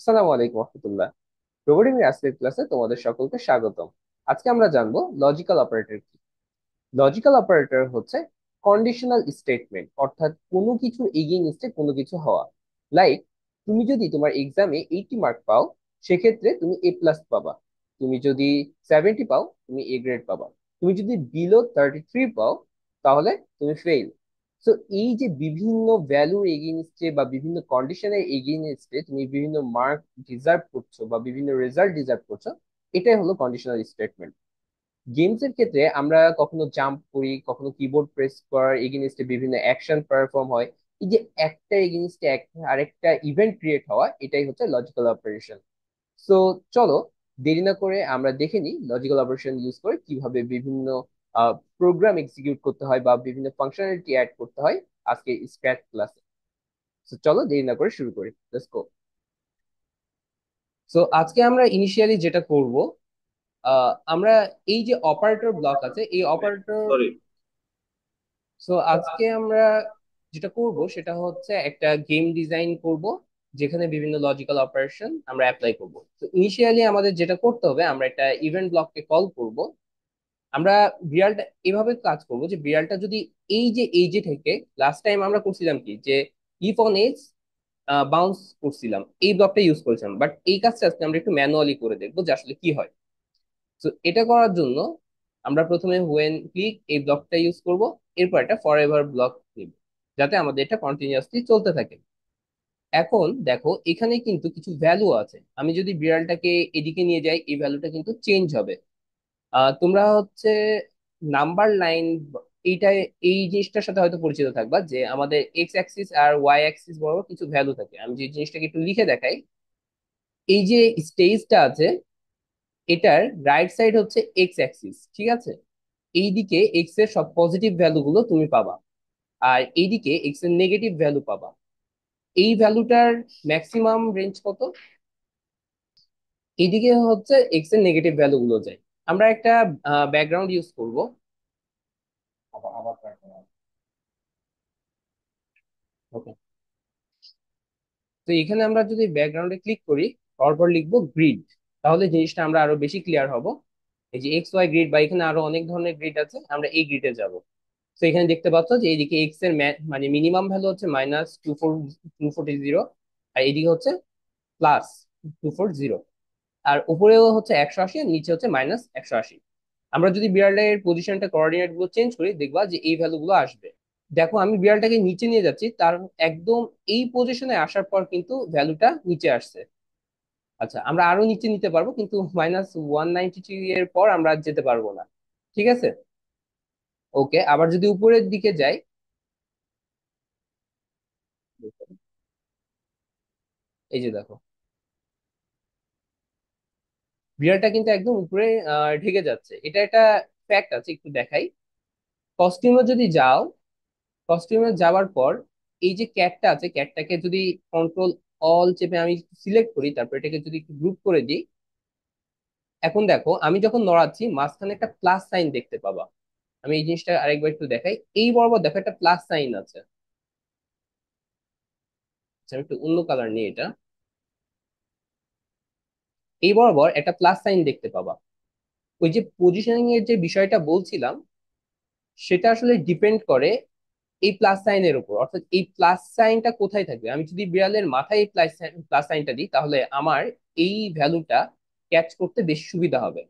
আসসালামু আলাইকুম রহমতুল্লাহ। Programming acid ক্লাসে তোমাদের সকলকে স্বাগতম। আজকে আমরা জানবো লজিক্যাল অপারেটর কি। লজিক্যাল অপারেটর হচ্ছে কন্ডিশনাল স্টেটমেন্ট, অর্থাৎ কোনো কিছু এগেইনস্টে কোনো কিছু হওয়া। লাইক, তুমি যদি তোমার এক্সামে 80 মার্ক পাও, সেক্ষেত্রে তুমি A+ পাবা। তুমি যদি 70 পাও, তুমি এ গ্রেড পাবা। তুমি যদি বিলো 33 পাও, তাহলে তুমি ফেল। তো এই যে বিভিন্ন ভ্যালুর এগেইনস্টে বা বিভিন্ন কন্ডিশনের এগেইনস্টে তুমি বিভিন্ন মার্ক ডিজার্ভ করছো বা বিভিন্ন রেজাল্ট ডিজার্ভ করছো, এটাই হলো কন্ডিশনাল স্টেটমেন্ট। গেমস এর ক্ষেত্রে আমরা কখনো জাম্প করি, কখনো কিবোর্ড প্রেস করার এগেইনস্টে বিভিন্ন অ্যাকশন পারফর্ম হয়। এই যে একটা এগেইনস্টে আরেকটা ইভেন্ট ক্রিয়েট হওয়া, এটাই হচ্ছে লজিক্যাল অপারেশন। সো চলো, দেরি না করে আমরা দেখে নিই লজিক্যাল অপারেশন ইউজ করে কিভাবে বিভিন্ন প্রোগ্রাম এক্সিকিউট করতে হয় বা বিভিন্ন ফাংশনালিটি অ্যাড করতে হয় আজকে স্ক্র্যাচ ক্লাসে। সো চলো দেরি না করে শুরু করি, লেটস গো। সো আজকে আমরা ইনিশিয়ালি যেটা করব, আমরা এই যে অপারেটর ব্লক আছে এই অপারেটর। সরি। সো আজকে আমরা যেটা করব সেটা হচ্ছে একটা গেম ডিজাইন করব, যেখানে বিভিন্ন লজিক্যাল অপারেশন আমরা অ্যাপ্লাই করব। তো ইনিশিয়ালি আমাদের যেটা করতে হবে, আমরা একটা ইভেন্ট ব্লককে কল করব। আমরা বিড়ালটা এভাবে কাজ করব যে বিড়ালটা যদি এই যে থেকে লাস্ট টাইম আমরা করছিলাম কি, যে ইফ অন এজ বাউন্স করছিলাম, এই ব্লকটা ইউজ করেছিলাম, বাট এই কাজটা আজকে আমরা একটু ম্যানুয়ালি করে দেখবো যে আসলে কি হয়। তো এটা করার জন্য আমরা প্রথমে হোয়েন ক্লিক এই ব্লকটা ইউজ করব, এরপর একটা ফর এভার ব্লক নিব, যাতে আমাদের এটা কন্টিনিউয়াসলি চলতে থাকে। এখন দেখো, এখানে কিন্তু কিছু ভ্যালু আছে। আমি যদি বিড়ালটাকে এদিকে নিয়ে যাই, এই ভ্যালুটা কিন্তু চেঞ্জ হবে। তোমরা হচ্ছে নাম্বার লাইন, এইটা এই জিনিসটার সাথে হয়তো পরিচিত থাকবা যে আমাদের এক্স অ্যাক্সিস আর ওয়াই অ্যাক্সিস বরাবর কিছু ভ্যালু থাকে। আমি যে জিনিসটাকে একটু লিখে দেখাই, এই যে স্টেজটা আছে, এটার রাইট সাইড হচ্ছে এক্স অ্যাক্সিস, ঠিক আছে? এইদিকে এক্স এর সব পজিটিভ ভ্যালু গুলো তুমি পাবা, আর এইদিকে এক্স এর নেগেটিভ ভ্যালু পাবা। এই ভ্যালুটার ম্যাক্সিমাম রেঞ্জ কত? এইদিকে হচ্ছে এক্স এর নেগেটিভ ভ্যালু গুলো যায়। আমরা একটা ব্যাকগ্রাউন্ড ইউজ করব। ওকে, তো এখানে আমরা যদি ব্যাকগ্রাউন্ডে ক্লিক করি, তারপর লিখবো গ্রিড, তাহলে জিনিসটা আমরা আরো বেশি ক্লিয়ার হব। এই যে এক্স ওয়াই গ্রিড, বা এখানে আরো অনেক ধরনের গ্রিড আছে, আমরা এই গ্রিডে যাব। তো এখানে দেখতে পাচ্ছ যে এইদিকে এক্স এর মানে মিনিমাম ভ্যালু হচ্ছে -240, আর এইদিকে হচ্ছে +240। আর উপরেও হচ্ছে 180, আর নিচে হচ্ছে -180। আমরা যদি বিড়ালের পজিশনটা, কোঅর্ডিনেট গুলো চেঞ্জ করি, দেখবা যে এই ভ্যালু গুলো আসবে। দেখো, আমি বিড়ালটাকে নিচে নিয়ে যাচ্ছি, তার একদম এই পজিশনে আসার পর কিন্তু ভ্যালুটা নিচে আসছে। আচ্ছা, আমরা আরো নিচে নিতে পারবো, কিন্তু -193 এর পর আমরা আর যেতে পারবো না। ঠিক আছে, ওকে। আবার যদি উপরের দিকে যাই, এই যে দেখো, বিড়ালটা কিন্তু একদম উপরে ঢেকে যাচ্ছে। এটা একটা ফ্যাক্ট আছে, একটু দেখাই। কস্টিউমে যদি যাও, কস্টিউমে যাওয়ার পর এই যে ক্যাটটা আছে, ক্যাটটাকে যদি কন্ট্রোল অল চেপে আমি সিলেক্ট করি, তারপর এটাকে যদি একটু গ্রুপ করে দিই, এখন দেখো আমি যখন নড়াচ্ছি মাঝখানে একটা প্লাস সাইন দেখতে পাবা। আমি এই জিনিসটা আরেকবার একটু দেখাই। এই বরাবর দেখো একটা প্লাস সাইন আছে। আচ্ছা, আমি একটু অন্য কালার নিই এটা। এই বরাবর একটা প্লাস সাইন দেখতে পাবা। ওই যে পজিশনিং এর যে বিষয়টা বলছিলাম, সেটা আসলে ডিপেন্ড করে এই প্লাস সাইনের উপর। অর্থাৎ এই প্লাস সাইনটা কোথায় থাকবে, আমি যদি বিড়ালের মাথায় এই প্লাস সাইনটা দিই, তাহলে আমার এই ভ্যালুটা ক্যাচ করতে বেশি সুবিধা হবে।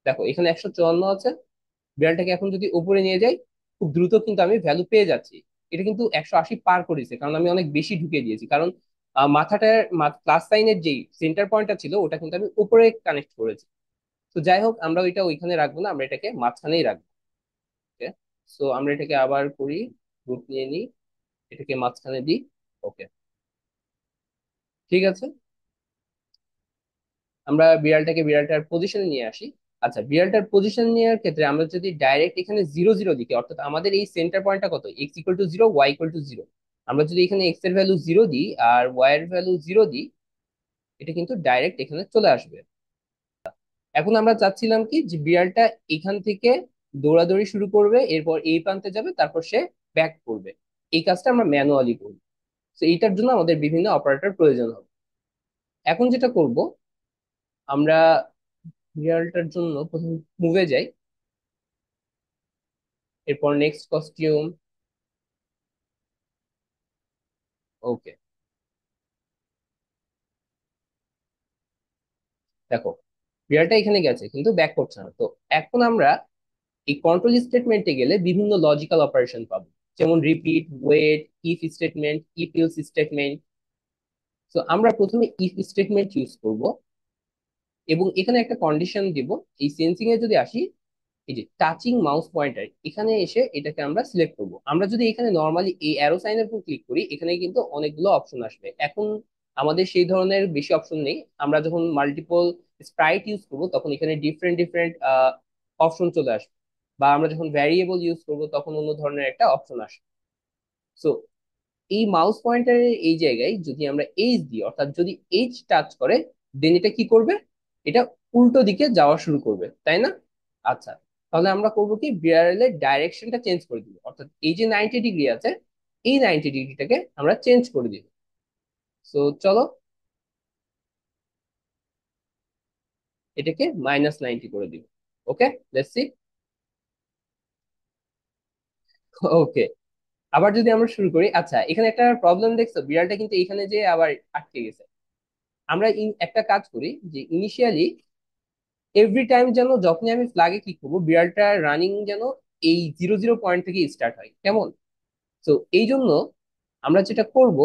দেখো, এখানে 154 আছে। বিড়ালটাকে এখন যদি উপরে নিয়ে যাই, খুব দ্রুত কিন্তু আমি ভ্যালু পেয়ে যাচ্ছি। এটা কিন্তু 180 পার করেছে, কারণ আমি অনেক বেশি ঢুকে দিয়েছি। কারণ মাথাটার প্লাস সাইনের যেই সেন্টার পয়েন্টটা ছিল, ওটা কিন্তু আমি উপরে কানেক্ট করেছি। তো যাই হোক, আমরা ওইটা ওইখানে রাখবো না, আমরা এটাকে মাঝখানেই রাখবো। ওকে, সো আমরা এটাকে আবার করি, গ্রুপ নিয়ে নিই, এটাকে মাঝখানে দিই। ওকে, ঠিক আছে। আমরা বিড়ালটার পজিশনে নিয়ে আসি। আচ্ছা, বিড়ালটার পজিশন নেওয়ার ক্ষেত্রে আমরা যদি ডাইরেক্ট এখানে 0 0 লিখি, অর্থাৎ আমাদের এই সেন্টার পয়েন্টটা কত, x = 0, y = 0। আমরা যদি এখানে x এর ভ্যালু 0 দিই আর y এর ভ্যালু 0 দিই, এটা কিন্তু ডাইরেক্ট এখানে চলে আসবে। এখন আমরা চাচ্ছিলাম কি, যে বিড়ালটা এখান থেকে দৌড়াদৌড়ি শুরু করবে, এরপর এই প্রান্তে যাবে, তারপর সে ব্যাক করবে। এই কাজটা আমরা ম্যানুয়ালি করব। তো এইটার জন্য আমাদের বিভিন্ন অপারেটর প্রয়োজন হবে। এখন যেটা করব, আমরা বিড়ালটার জন্য প্রথম মুভে যাই, এরপর নেক্সট কস্টিউম। ওকে, দেখো বিড়ালটা এখানে গেছে কিন্তু ব্যাক করছে না। তো এখন আমরা এই কন্ট্রোল স্টেটমেন্টে গেলে বিভিন্ন লজিক্যাল অপারেশন পাবো, যেমন repeat, wait, if statement, if else statement. তো আমরা প্রথমে ইফ স্টেটমেন্ট ইউজ করব এবং এখানে একটা কন্ডিশন দিব। এই সেন্সিং এ যদি আসি, এই যে টাচিং মাউস পয়েন্টার, এখানে এসে এটাকে আমরা সিলেক্ট করব। আমরা যদি এখানে নর্মালি এই অ্যারো সাইনের উপর ক্লিক করি, এখানে কিন্তু অনেকগুলো অপশন আসবে। এখন আমাদের সেই ধরনের বেশি অপশন নেই। আমরা যখন মাল্টিপল স্প্রাইট ইউজ করব তখন এখানে ডিফারেন্ট ডিফারেন্ট অপশন চলে আসবে, বা আমরা যখন ভ্যারিয়েবল ইউজ করব তখন অন্য ধরনের একটা অপশন আসবে। সো এই মাউস পয়েন্টারের এই জায়গায় যদি আমরা এইচ দিই, অর্থাৎ যদি এইচ টাচ করে, দেন এটা কি করবে? এটা উল্টো দিকে যাওয়া শুরু করবে, তাই না? আচ্ছা, তাহলে আমরা করবো কি, বিড়ালের ডাইরেকশনটা চেঞ্জ করে দিব, অর্থাৎ এই যে 90 ডিগ্রি আছে, এই 90 ডিগ্রিটাকে আমরা চেঞ্জ করে দিব। সো চলো এটাকে -90 করে দিব। ওকে, লেটস সি। ওকে, আবার যদি আমরা শুরু করি, আচ্ছা এখানে একটা প্রবলেম দেখছো, বিড়ালটা কিন্তু এখানে যে আবার আটকে গেছে। আমরা একটা কাজ করি, যে ইনিশিয়ালি এভরি টাইম যেন যখনই আমি ফ্ল্যাগে ক্লিক করবো, বিড়ালটা রানিং যেন এই 00 পয়েন্ট থেকে স্টার্ট হয়, কেমন? তো এই জন্য আমরা যেটা করব,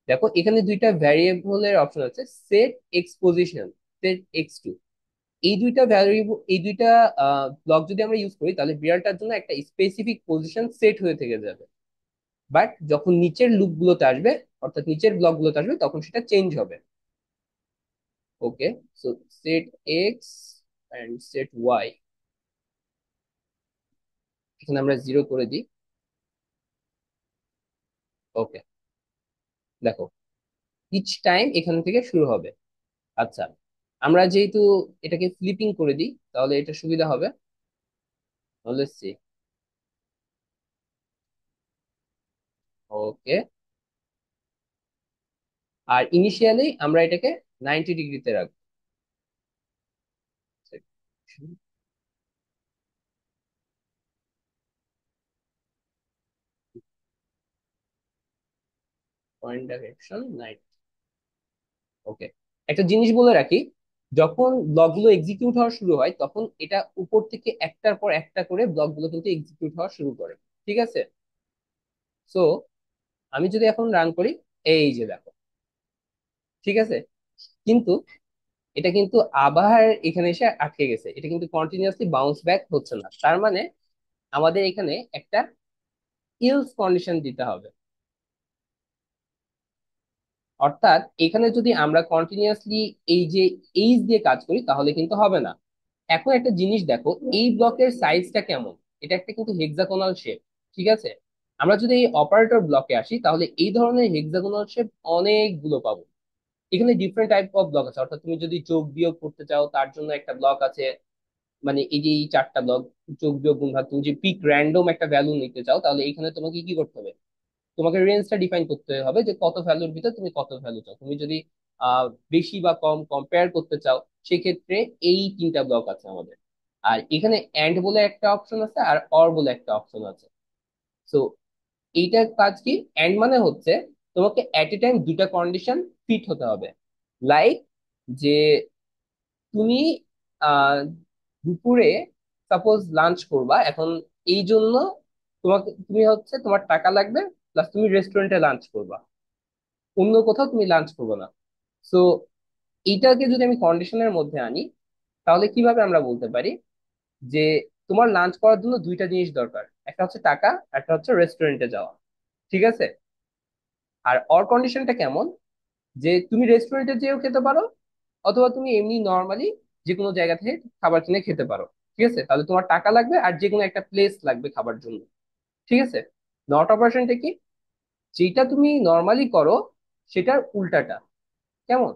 দেখো এখানে দুইটা ভ্যারিয়েবলের অপশন আছে, set X position, set X to. এই দুইটা ভ্যারিয়েবল, এই দুইটা ব্লক যদি আমরা ইউজ করি, তাহলে বিড়ালটার জন্য একটা স্পেসিফিক পজিশন সেট হয়ে থেকে যাবে। বাট যখন নিচের লুপ গুলোতে আসবে, অর্থাৎ নিচের ব্লক গুলোতে আসবে, তখন সেটা চেঞ্জ হবে। Okay, so set X and set Y, এখানে আমরা 0 করে দিই। ওকে, দেখো ইচ টাইম এখান থেকে শুরু হবে। আচ্ছা, আমরা যেহেতু এটাকে ফ্লিপিং করে দিই, তাহলে এটা সুবিধা হবে। Let's see. ওকে, আর ইনিশিয়ালি আমরা এটাকে 90 ডিগ্রিতে রাখবো। Point direction 90। ওকে, একটা জিনিস বলে রাখি, যখন ব্লকগুলো এক্সিকিউট হওয়া শুরু হয়, তখন এটা উপর থেকে একটার পর একটা করে ব্লকগুলো কিন্তু এক্সিকিউট হওয়া শুরু করে। ঠিক আছে? সো আমি যদি এখন রান করি, এই যে দেখো, ঠিক আছে, কিন্তু এটা কিন্তু আবার এখানে এসে আটকে গেছে। এটা কিন্তু কন্টিনিউয়াসলি বাউন্স ব্যাক হচ্ছে না। তার মানে আমাদের এখানে একটা ইলস কন্ডিশন দিতে হবে। অর্থাৎ এখানে যদি আমরা কন্টিনিউয়াসলি এই যে এইচ দিয়ে কাজ করি, তাহলে কিন্তু হবে না। এখন একটা জিনিস দেখো, এই ব্লকের সাইজটা কেমন? এটা একটা কিন্তু হেক্সাগোনাল শেপ। ঠিক আছে, আমরা যদি এই অপারেটর ব্লকে আসি, তাহলে এই ধরনের হেক্সাগোনাল শেপ অনেকগুলো পাবো। এখানে ডিফারেন্ট টাইপ অফ ব্লক আছে, অর্থাৎ তুমি যদি যোগ বিয়োগ করতে চাও তার জন্য একটা ব্লক আছে। মানে এই যে এই চারটা ব্লক, যোগ বিয়োগ গুণ ভাগ, তুমি যে পিক র্যান্ডম একটা ভ্যালু নিতে চাও, তাহলে এখানে তোমাকে কি করতে হবে? তোমাকে রেঞ্জটা ডিফাইন করতে হবে, যে কত ভ্যালুর ভিতর তুমি কত ভ্যালু চাও। তুমি যদি আহ বেশি বা কম কম্পেয়ার করতে চাও, সেক্ষেত্রে এই তিনটা ব্লক আছে আমাদের। আর এখানে এন্ড বলে একটা অপশন আছে, আর অর বলে একটা অপশন আছে। সো এইটার কাজ কি? এন্ড মানে হচ্ছে তোমাকে এট এ টাইম দুটা কন্ডিশন ফিট হতে হবে। লাইক যে তুমি আহ দুপুরে সাপোজ লাঞ্চ করবা এখন, এই জন্য তোমাকে, তুমি হচ্ছে তোমার টাকা লাগবে, প্লাস তুমি রেস্টুরেন্টে লাঞ্চ করবা, অন্য কোথাও তুমি লাঞ্চ করবে না। সো এইটাকে যদি আমি কন্ডিশনের মধ্যে আনি, তাহলে কিভাবে আমরা বলতে পারি যে তোমার লাঞ্চ করার জন্য দুইটা জিনিস দরকার, একটা হচ্ছে টাকা, একটা হচ্ছে রেস্টুরেন্টে যাওয়া। ঠিক আছে? আর অর কন্ডিশনটা কেমন? যে তুমি রেস্টুরেন্টে যেও খেতে পারো, অথবা তুমি এমনি নর্মালি যে কোনো জায়গা থেকে খাবার কিনে খেতে পারো। ঠিক আছে, তাহলে তোমার টাকা লাগবে আর যে কোনো একটা প্লেস লাগবে খাবার জন্য। ঠিক আছে, নট অপারেশনটা কি? যেটা তুমি নর্মালি করো সেটার উল্টাটা। কেমন?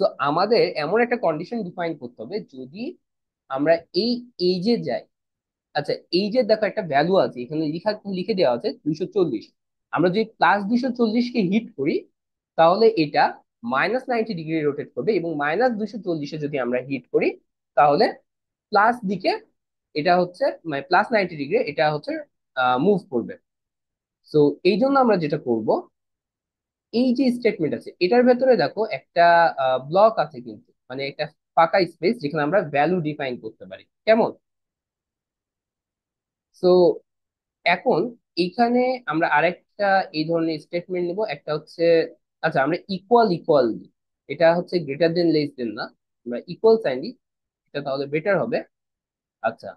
তো আমাদের এমন একটা কন্ডিশন ডিফাইন করতে হবে, যদি আমরা এই এইজে যাই। আচ্ছা, এই যে দেখো একটা ভ্যালু আছে এখানে লিখে দেওয়া আছে 240। আমরা যদি +240 কে হিট করি, তাহলে এটা -90 ডিগ্রি রোটেট করবে, এবং -240-এ যদি আমরা হিট করি তাহলে প্লাস দিকে এটা হচ্ছে, মানে +90 ডিগ্রি এটা হচ্ছে মুভ করবে। সো এই জন্য আমরা যেটা করব, এই যে স্টেটমেন্ট আছে এটার ভেতরে দেখো একটা ব্লক আছে, কিন্তু মানে একটা ফাঁকা স্পেস যেখানে আমরা ভ্যালু ডিফাইন করতে পারি, কেমন? সো এখন এইখানে আমরা আরেকটা এই ধরনের স্টেটমেন্ট নিব, একটা হচ্ছে, আচ্ছা আমরা ইকুয়াল ইকুয়াল দিই, এটা হচ্ছে গ্রেটার দেন লেস দেন না, আমরা ইকুয়াল সাইন দিই, এটা তাহলে বেটার হবে। আচ্ছা,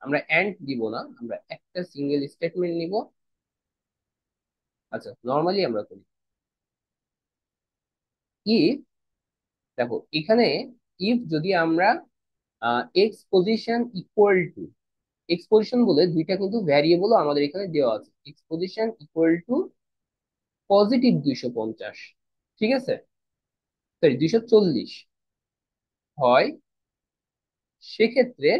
আমরা এন্ড দিব না, আমরা একটা সিঙ্গেল স্টেটমেন্ট নিব। আচ্ছা, নর্মালি আমরা করি ইফ, দেখো এখানে ইফ যদি আমরা x position equal to, x position বলে দুইটা কিন্তু ভ্যারিয়েবলও আমাদের এখানে দেওয়া আছে, এক্স পজিশন ইকুয়াল টু +250, ঠিক আছে, সরি 240 হয়, সেক্ষেত্রে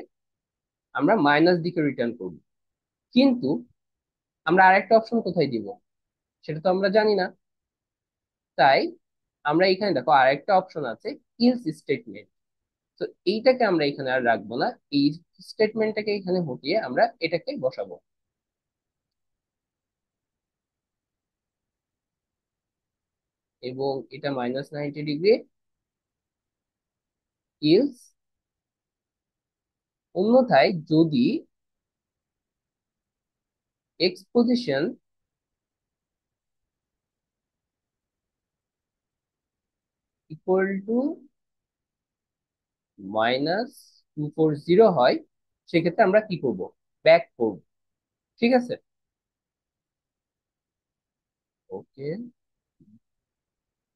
আমরা মাইনাস দিকে রিটার্ন করব। কিন্তু আমরা আরেকটা অপশন কোথায় দিব সেটা তো আমরা জানি না, তাই আমরা এখানে দেখো আরেকটা অপশন আছে, ইলস স্টেটমেন্ট। তো এইটাকে আমরা এখানে আর রাখবো না, এই স্টেটমেন্টটাকে এখানে হটিয়ে আমরা এটাকে বসাবো, এবং এটা -90 ডিগ্রি ইলস, অন্যথায় যদি এক্স পজিশন ইকুয়াল টু -240 হয়, সেক্ষেত্রে আমরা কি করব, ব্যাক করব, ঠিক আছে। ওকে,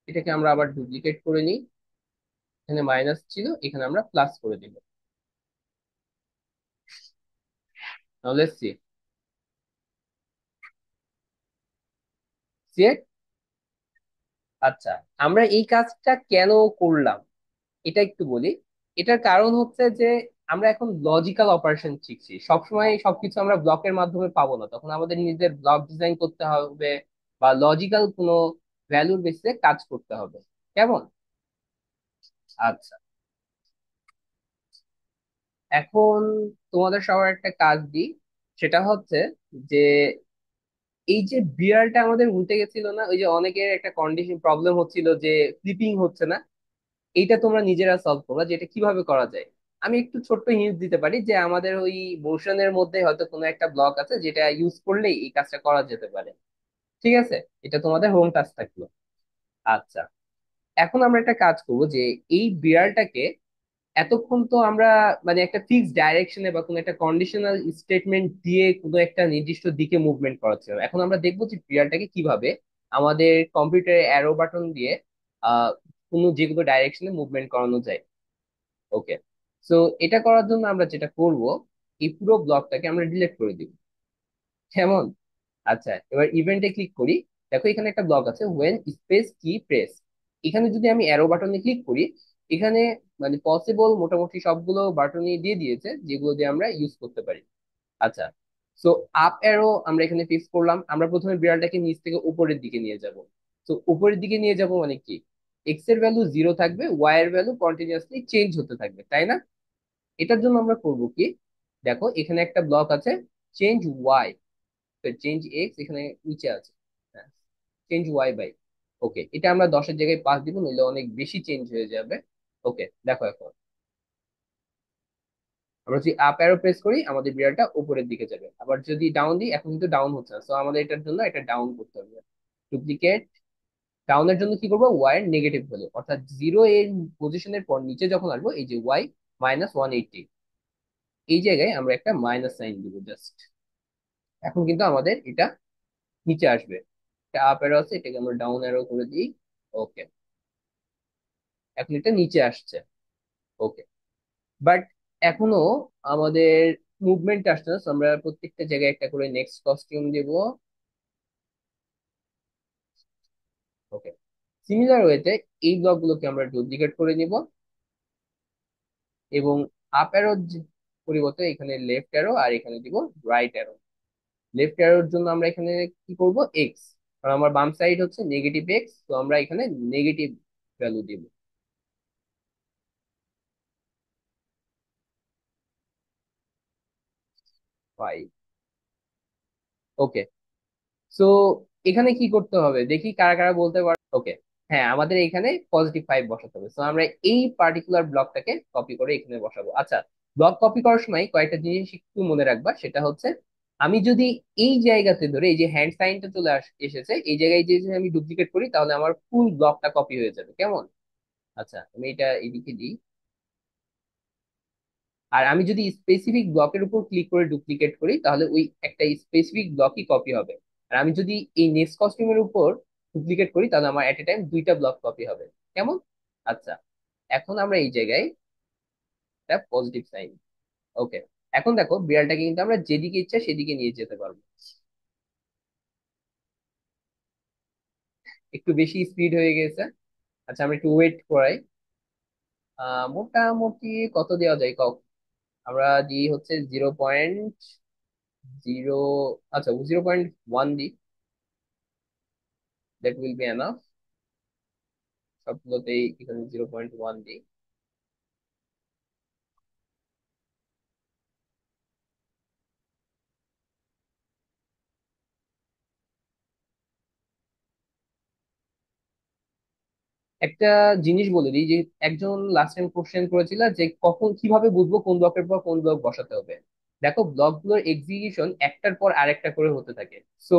এটাকে আমরা আবার ডুপ্লিকেট করে নিই, এখানে মাইনাস ছিল, এখানে আমরা প্লাস করে দিব। Now let's see, see. আচ্ছা, আমরা এই কাজটা কেন করলাম এটা একটু বলি। এটার কারণ হচ্ছে যে আমরা এখন লজিক্যাল অপারেশন শিখছি, সবসময় সবকিছু আমরা ব্লকের মাধ্যমে পাবো না, তখন আমাদের নিজেদের ব্লক ডিজাইন করতে হবে, বা লজিক্যাল কোনো ভ্যালুর বেসিসে কাজ করতে হবে, কেমন? আচ্ছা, এখন তোমাদের সবার একটা কাজ দিই, সেটা হচ্ছে যে এই যে বিড়ালটা আমাদের উল্টে গেছিল না, ওই যে অনেকের একটা কন্ডিশন প্রবলেম হচ্ছিল যে ফ্লিপিং হচ্ছে না, এইটা তোমরা নিজেরা সলভ করবা যে এটা কিভাবে করা যায়। আমি একটু ছোট্ট হিন্ট দিতে পারি যে আমাদের ওই মোশনের মধ্যে হয়তো কোনো একটা ব্লক আছে যেটা ইউজ করলেই এই কাজটা করা যেতে পারে, ঠিক আছে। এটা তোমাদের হোম টাস্ক থাকলো। আচ্ছা, এখন আমরা একটা কাজ করব যে এই বিড়ালটাকে, এতক্ষণ তো আমরা মানে একটা ফিক্সড ডাইরেকশনে বা কোনো একটা কন্ডিশনাল স্টেটমেন্ট দিয়ে কোনো একটা নির্দিষ্ট দিকে মুভমেন্ট করাচ্ছিল, এখন আমরা দেখবো যে বিড়ালটাকে কিভাবে আমাদের কম্পিউটারে অ্যারো বাটন দিয়ে আহ কোনো যে কোনো ডাইরেকশনে মুভমেন্ট করানো যায়। ওকে, সো এটা করার জন্য আমরা যেটা করব, এই পুরো ব্লকটাকে আমরা ডিলিট করে দিব, কেমন? আচ্ছা, এবার ইভেন্টে ক্লিক করি, দেখো এখানে একটা ব্লক আছে, ওয়েন স্পেস কি প্রেস, এখানে যদি আমি অ্যারো বাটনে ক্লিক করি, এখানে মানে পসিবল মোটামুটি সবগুলো বাটনই দিয়ে দিয়েছে যেগুলো দিয়ে আমরা ইউজ করতে পারি। আচ্ছা, সো আপ অ্যারো আমরা এখানে ফিক্স করলাম, আমরা প্রথমে বিড়ালটাকে নিচ থেকে উপরের দিকে নিয়ে যাব। তো উপরের দিকে নিয়ে যাব মানে কি, এক্স এর ভ্যালু 0 থাকবে, ওয়াই এর ভ্যালু কন্টিনিউয়াসলি চেঞ্জ হতে থাকবে, তাই না? এটার জন্য আমরা করব কি, দেখো এখানে একটা ব্লক আছে, চেঞ্জ ওয়াই, চেঞ্জ এক্স এখানে নিচে আছে, চেঞ্জ ওয়াই বাই, ওকে, এটা আমরা 10-এর জায়গায় 5 দিব, নইলে অনেক বেশি চেঞ্জ হয়ে যাবে। ওকে, দেখো এখন আমরা যদি আপ অ্যারো প্রেস করি আমাদের বিড়ালটা উপরের দিকে যাবে, আবার যদি ডাউন দিই, এখন কিন্তু ডাউন হচ্ছে না, সো আমাদের এটার জন্য এটা ডাউন করতে হবে, ডুপ্লিকেট। ডাউনের জন্য কি করবো, ওয়াই এর নেগেটিভ ভ্যালু, অর্থাৎ 0 এর পজিশনের পর নিচে যখন আসবো, এই যে ওয়াই -180, এই জায়গায় আমরা একটা মাইনাস সাইন দিব জাস্ট, এখন কিন্তু আমাদের এটা নিচে আসবে। এটা আপ অ্যারো আছে, এটাকে আমরা ডাউন অ্যারো করে দিই। ওকে, এখন এটা নিচে আসছে। ওকে, বাট এখনো আমাদের মুভমেন্ট আসছে না, so আমরা প্রত্যেকটা জায়গায় একটা করে নেক্সট কস্টিউম দেব। ওকে, সিমিলার ওয়েতে এই ব্লক গুলোকে আমরা ডুপ্লিকেট করে নিব, এবং আপ অ্যারো পরিবর্তে এখানে লেফট অ্যারো, আর এখানে দিব রাইট অ্যারো। লেফট অ্যারোর জন্য আমরা এখানে কি করব, এক্স, কারণ আমার বাম সাইড হচ্ছে নেগেটিভ এক্স, তো আমরা এখানে নেগেটিভ ভ্যালু দিব। 5। ওকে। সো এখানে কি করতে হবে দেখি কারা কারা বলতে পারো। ওকে। হ্যাঁ, আমাদের এখানে +5 বসাতে হবে। সো আমরা এই পার্টিকুলার ব্লকটাকে কপি করে এখানে বসাবো। আচ্ছা, ব্লক কপি করার সময় কয়েকটা জিনিস একটু মনে রাখবা, সেটা হচ্ছে আমি যদি এই জায়গাতে ধরে এই যে হ্যান্ড সাইনটা চলে এসেছে এই জায়গায় যে যে আমি ডুপ্লিকেট করি তাহলে আমার ফুল ব্লকটা কপি হয়ে যাবে, কেমন? আচ্ছা, আমি এটা এদিকে দিই। আর আমি যদি স্পেসিফিক ব্লকের উপর ক্লিক করে ডুপ্লিকেট করি তাহলে ওই একটা স্পেসিফিক ব্লকই কপি হবে। আর আমি যদি এই নেক্সট কস্টিউমের উপর ডুপ্লিকেট করি তাহলে আমার এট এ টাইম দুইটা ব্লক কপি হবে, কেমন? আচ্ছা, এখন আমরা এই জায়গায় একটা পজিটিভ সাইন। ওকে। এখন দেখো বিড়ালটাকে কিন্তু আমরা যেদিকে ইচ্ছা সেদিকে নিয়ে যেতে পারবো। একটু বেশি স্পিড হয়ে গেছে। আচ্ছা, আমরা একটু ওয়েট করাই। মোটামুটি কত দেওয়া যায় কক? আমরা দিই হচ্ছে 0.0। আচ্ছা, 0.1 দিই। That will be enough. সবগুলোতেই এখানে 0.1 দিই। একটা জিনিস বলে দিই যে একজন লাস্ট টাইম কোশ্চেন করেছিল যে কখন কিভাবে বুঝবো কোন ব্লকের পর কোন ব্লক বসাতে হবে। দেখো, ব্লকগুলোর এক্সিকিউশন একটার পর আরেকটা করে হতে থাকে। সো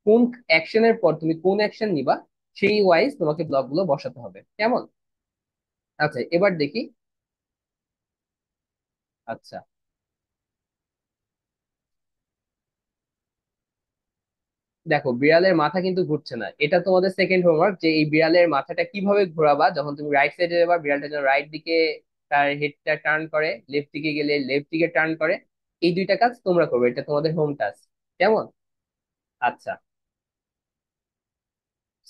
কোন অ্যাকশনের পর তুমি কোন অ্যাকশন নিবা সেই ওয়াইজ তোমাকে ব্লকগুলো বসাতে হবে, কেমন? আচ্ছা, এবার দেখি। আচ্ছা, দেখো বিড়ালের মাথা কিন্তু ঘুরছে না, এটা তোমাদের সেকেন্ড হোমওয়ার্ক যে এই বিড়ালের মাথাটা কিভাবে ঘোরাবা। যখন তুমি রাইট সাইডে যাবা বিড়ালটা যেন রাইট দিকে তার হেডটা টার্ন করে, লেফট দিকে গেলে লেফট দিকে টার্ন করে। এই দুইটা কাজ তোমরা করবে, এটা তোমাদের হোম টাস্ক, কেমন? আচ্ছা।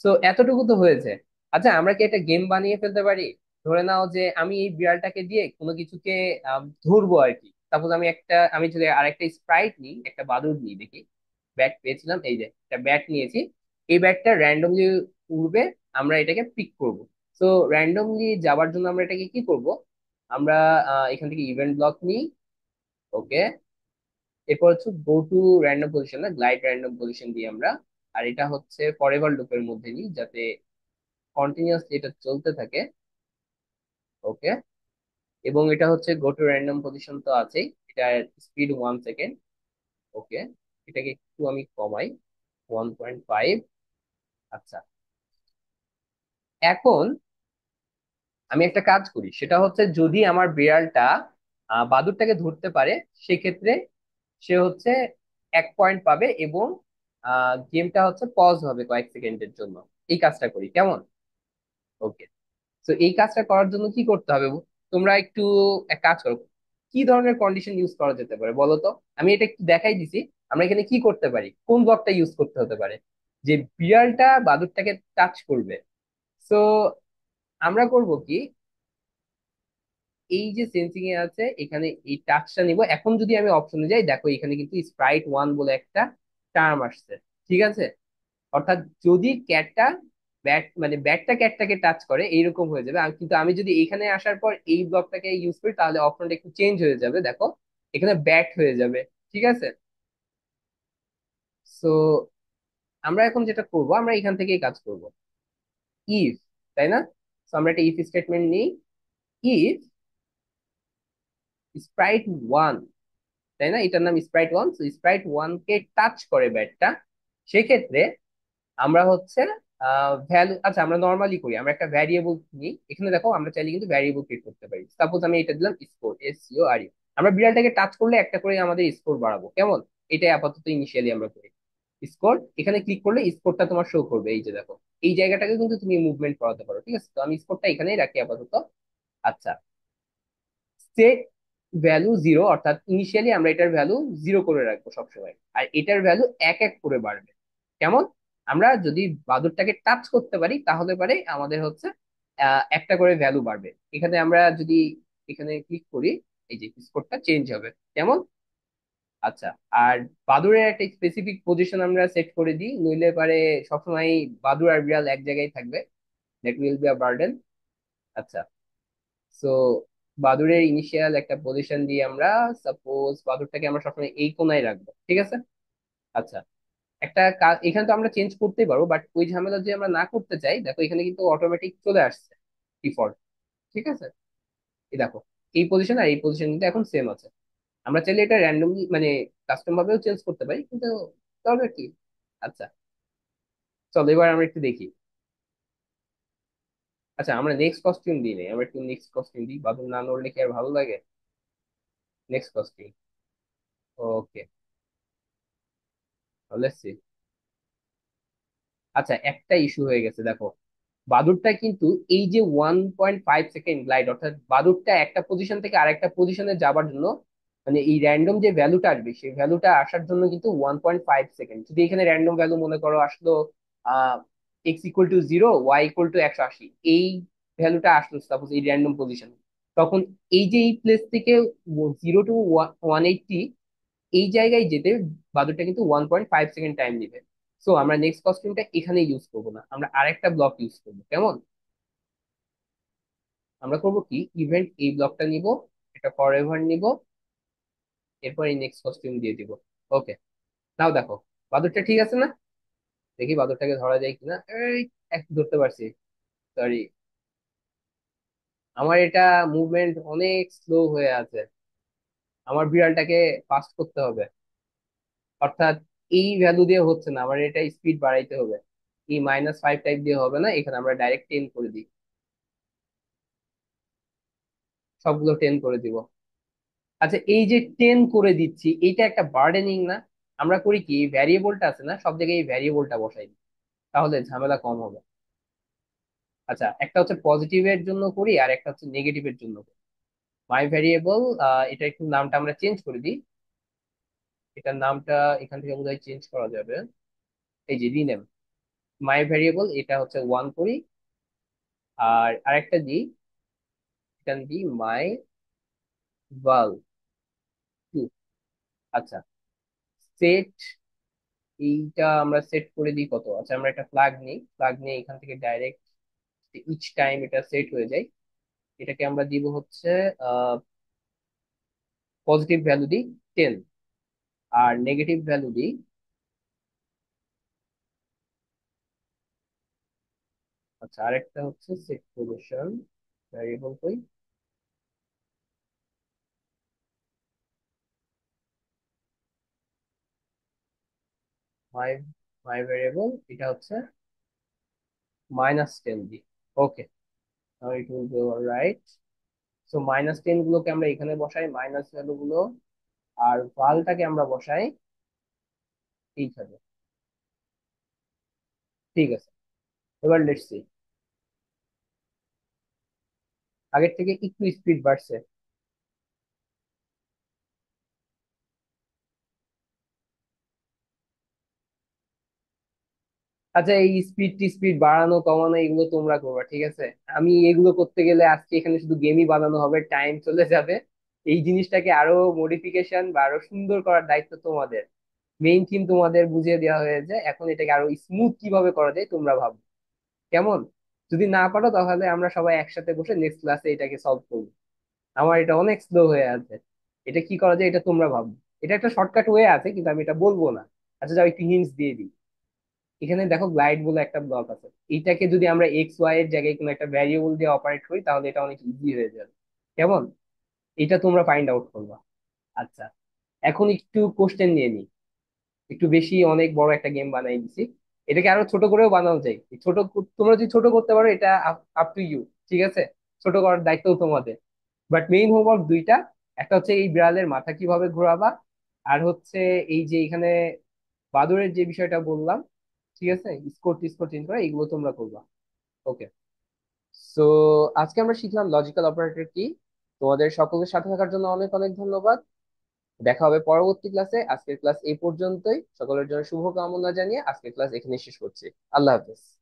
সো এতটুকু তো হয়েছে। আচ্ছা, আমরা কি একটা গেম বানিয়ে ফেলতে পারি? ধরে নাও যে আমি এই বিড়ালটাকে দিয়ে কোনো কিছুকে ধরবো আর কি। সাপোজ আমি যদি আরেকটা স্প্রাইট নিই, একটা বাদুড় নিই, দেখি ব্যাট পেয়েছিলাম, এই যে একটা ব্যাট নিয়েছি। এই ব্যাটটা র্যান্ডমলি উড়বে, আমরা এটাকে পিক করব। সো র্যান্ডমলি যাওয়ার জন্য আমরা এটাকে কি করব? আমরা এখান থেকে ইভেন্ট ব্লক নিই। ওকে। এরপর হচ্ছে গো টু র্যান্ডম পজিশন, না গ্লাইড র্যান্ডম পজিশন দিই আমরা। আর এটা হচ্ছে ফরএভার লুপের মধ্যে নিই যাতে কন্টিনিউয়াসলি এটা চলতে থাকে। ওকে। এবং এটা হচ্ছে গো টু র্যান্ডম পজিশন তো আছেই, এটা স্পিড 1 সেকেন্ড। ওকে। এটাকে একটু আমি কমাই, 1.5। আচ্ছা, এখন আমি একটা কাজ করি, সেটা হচ্ছে যদি আমার বিড়ালটা বাদুড়টাকে ধরতে পারে সেক্ষেত্রে সে হচ্ছে 1 পয়েন্ট পাবে এবং গেমটা হচ্ছে পজ হবে কয়েক সেকেন্ডের জন্য। এই কাজটা করি, কেমন? ওকে। তো এই কাজটা করার জন্য কি করতে হবে? তোমরা একটু এক কাজ করো, কি ধরনের কন্ডিশন ইউজ করা যেতে পারে বলো তো। আমি এটা একটু দেখাই দিছি। আমরা এখানে কি করতে পারি, কোন ব্লকটা ইউজ করতে হতে পারে যে বিড়ালটা বাদুড়টাকে টাচ করবে। সো আমরা করব কি, এই যে সেন্সিং এ আছে এখানে এই টাচটা নিব। এখন যদি আমি অপশনে যাই দেখো এখানে কিন্তু স্প্রাইট 1 বলে একটা টার্ম আসছে, ঠিক আছে? অর্থাৎ যদি ক্যাটটা ব্যাটটা ক্যাটটাকে টাচ করে এইরকম হয়ে যাবে। কিন্তু আমি যদি এখানে আসার পর এই ব্লকটাকে ইউজ করি তাহলে অপশনটা একটু চেঞ্জ হয়ে যাবে, দেখো এখানে ব্যাট হয়ে যাবে, ঠিক আছে? সো আমরা এখন যেটা করব, আমরা এখান থেকেই কাজ করব। ইফ, তাই না? তো আমরা একটা ইফ স্টেটমেন্ট নিই। ইফ স্প্রাইট 1, তাই না, এটার নাম স্প্রাইট 1, তো স্প্রাইট 1 কে টাচ করে ব্যাটটা, সেক্ষেত্রে আমরা হচ্ছে ভ্যালু, আচ্ছা আমরা নর্মালি করি, আমরা একটা ভ্যারিয়েবল নিই। এখানে দেখো আমরা চাইলে কিন্তু ভ্যারিয়েবল ক্রিয়েট করতে পারি। সাপোজ আমি এটা দিলাম স্কোর, SCORE। আমরা বিড়ালটাকে টাচ করলে একটা করে আমাদের স্কোর বাড়াবো, কেমন? এটাই আপাতত ইনিশিয়ালি আমরা করি। স্কোর, এখানে ক্লিক করলে স্কোরটা তোমার শো করবে, এই যে দেখো এই জায়গাটাকে কিন্তু তুমি মুভমেন্ট করাতে পারো, ঠিক আছে? তো আমি স্কোরটা এখানেই রাখি আপাতত। আচ্ছা, সেট ভ্যালু 0, অর্থাৎ ইনিশিয়ালি আমরা এটার ভ্যালু 0 করে রাখবো সবসময়, আর এটার ভ্যালু এক এক করে বাড়বে, কেমন? আমরা যদি বাদুরটাকে টাচ করতে পারি তাহলে পারে আমাদের হচ্ছে একটা করে ভ্যালু বাড়বে। এখানে আমরা যদি এখানে ক্লিক করি এই যে স্কোরটা চেঞ্জ হবে, কেমন? আচ্ছা। আর বাদুড়ের একটা স্পেসিফিক পজিশন আমরা সেট করে দিই, নইলে পারে সবসময় বাদুড় আর বিড়াল এক জায়গায় থাকবে, that will be a burden. আচ্ছা। সো বাদুড়ের ইনিশিয়াল একটা পজিশন দিয়ে আমরা, সাপোজ বাদুড়টাকে আমরা সবসময় এই কোনায় রাখবো, ঠিক আছে। আচ্ছা। একটা কাজ এখানে তো আমরা চেঞ্জ করতেই পারবো, বাট ওই ঝামেলা যে আমরা না করতে চাই, দেখো এখানে কিন্তু অটোমেটিক চলে আসছে ডিফল্ট, ঠিক আছে। এই দেখো, এই পজিশন আর এই পজিশন কিন্তু এখন সেম আছে। আমরা চাইলে এটা র্যান্ডমলি মানে কাস্টম ভাবেও চেঞ্জ করতে পারি, কিন্তু দরকার কি। আচ্ছা, চলো এবার আমরা একটু দেখি। আচ্ছা, আমরা নেক্সট কস্টিউম দিই নাই, আমরা একটু নেক্সট কস্টিউম দিই, বাদল না নড়লে কি আর ভালো লাগে। Next costume. Okay, let's see. আচ্ছা, একটা ইস্যু হয়ে গেছে দেখো। বাদুরটা কিন্তু এই যে 1.5 সেকেন্ড গ্লাইড, অর্থাৎ বাদুরটা একটা পজিশন থেকে আরেকটা পজিশনে যাবার জন্য, মানে এই র্যান্ডম যে ভ্যালুটা আসবে সেই ভ্যালুটা আসার জন্য কিন্তু 1.5 সেকেন্ড, যদি এখানে র্যান্ডম ভ্যালু মনে করো আসলো x=0, y=180, এই ভ্যালুটা আসলো সাপোজ এই র্যান্ডম পজিশন, তখন এই যে এই প্লেস থেকে 0 to 180 এই জায়গায় যেতে বাদুরটা কিন্তু 1.5 সেকেন্ড টাইম নিবে। সো আমরা নেক্সট কস্টিউমটা এখানে ইউজ করবো না, আমরা আরেকটা ব্লক ইউজ করবো, কেমন। আমরা করবো কি, ইভেন্ট এই ব্লকটা নিব, এটা ফর এভার নিব, এরপর এই নেক্সট কস্টিউম দিয়ে দিব। ওকে, নাও দেখো বাদুরটা ঠিক আছে না। দেখি বাদুরটাকে ধরা যায় কিনা। এই, ধরতে পারছি। সরি, আমার এটা মুভমেন্ট অনেক স্লো হয়ে আছে, আমার বিড়ালটাকে ফাস্ট করতে হবে। অর্থাৎ এই ভ্যালু দিয়ে হচ্ছে না, আমার এটা স্পিড বাড়াইতে হবে। এই -5 টাইপ দিয়ে হবে না, এখানে আমরা ডাইরেক্ট 10 করে দিই। সবগুলো 10 করে দিব। আচ্ছা, এই যে 10 করে দিচ্ছি, এইটা একটা বার্ডেনিং না। আমরা করি কি, ভ্যারিয়েবলটা আছে না, সব জায়গায় এই ভ্যারিয়েবলটা বসাই দিই, তাহলে ঝামেলা কম হবে। আচ্ছা, একটা হচ্ছে পজিটিভের জন্য করি আর একটা হচ্ছে নেগেটিভের জন্য করি। মাই ভ্যারিয়েবল, এটা একটু নামটা আমরা চেঞ্জ করে দিই। এটার নামটা এখান থেকে বোধহয় চেঞ্জ করা যাবে। এই যে রিনেম, মাই ভ্যারিয়েবল এটা হচ্ছে 1 করি। আর আরেকটা দিই, এখানে দিই মাই ভাল 2। আচ্ছা, সেট, এইটা আমরা সেট করে দিই কত। আচ্ছা, আমরা একটা ফ্ল্যাগ নিই, ফ্ল্যাগ নিয়ে এখান থেকে ডাইরেক্ট ইচ টাইম এটা সেট হয়ে যায়। এটাকে আমরা দিব হচ্ছে পজিটিভ ভ্যালু দিই 10, আর নেগেটিভ ভ্যালু দিই। আচ্ছা, আরেকটা হচ্ছে সেট পজিশন ভ্যারিয়েবল কই, মাই মাই ভ্যারিয়েবল এটা হচ্ছে -10 দিই। Okay, now it will go right. So -10 গুলোকে আমরা এখানে বসাই, মাইনাস ভ্যালু গুলো, আর ভালটাকে আমরা বসাই এইখানে। ঠিক আছে, এবার লেটস সি। আগের থেকে একটু স্পিড বাড়ছে। আচ্ছা, এই স্পিড বাড়ানো কমানো এগুলো তোমরা করবা, ঠিক আছে। আমি এগুলো করতে গেলে আজকে এখানে শুধু গেমই বানানো হবে, টাইম চলে যাবে। এই জিনিসটাকে আরো মডিফিকেশন বা আরো সুন্দর করার দায়িত্ব তোমাদের। মেইন থিম তোমাদের বুঝিয়ে দেওয়া হয়েছে, এখন এটাকে আরো স্মুথ কিভাবে করা যায় তোমরা ভাবো, কেমন। যদি না পারো তাহলে আমরা সবাই একসাথে বসে নেক্সট ক্লাসে এটাকে সলভ করবো। আমার এটা অনেক স্লো হয়ে আছে, এটা কি করা যায় এটা তোমরা ভাবো। এটা একটা শর্টকাট ওয়ে আছে, কিন্তু আমি এটা বলবো না। আচ্ছা, যাও একটু হিন্টস দিয়ে দিই। এখানে দেখো গ্লাইড বলে একটা ব্লক আছে, এইটাকে যদি আমরা এক্স ওয়াই এর জায়গায় কোনো একটা ভ্যারিয়েবল দিয়ে অপারেট করি তাহলে এটা অনেক ইজি হয়ে যাবে, কেমন। এটা তোমরা ফাইন্ড আউট করবা। আচ্ছা, এখন একটু কোশ্চেন নিয়ে নিই। একটু বেশি অনেক বড় একটা গেম বানাই দিছি, এটাকে আরো ছোট করেও বানানো যায়। এই ছোট তোমরা যদি ছোট করতে পারো এটা আপ টু ইউ, ঠিক আছে। ছোট করার দায়িত্ব তোমাদের। বাট মেইন হোমওয়ার্ক দুইটা, একটা হচ্ছে এই বিড়ালের মাথা কিভাবে ঘোরাবা, আর হচ্ছে এই যে এখানে বাদুড়ের যে বিষয়টা বললাম, ঠিক আছে, স্কোর টিস্কোর চেঞ্জ করা, এগুলো তোমরা করবা। ওকে। সো আজকে আমরা শিখলাম লজিক্যাল অপারেটর কি। তোমাদের সকলের সাথে থাকার জন্য অনেক অনেক ধন্যবাদ। দেখা হবে পরবর্তী ক্লাসে। আজকের ক্লাস এই পর্যন্তই, সকলের জন্য শুভকামনা জানিয়ে আজকের ক্লাস এখানে শেষ করছি। আল্লাহ হাফেজ।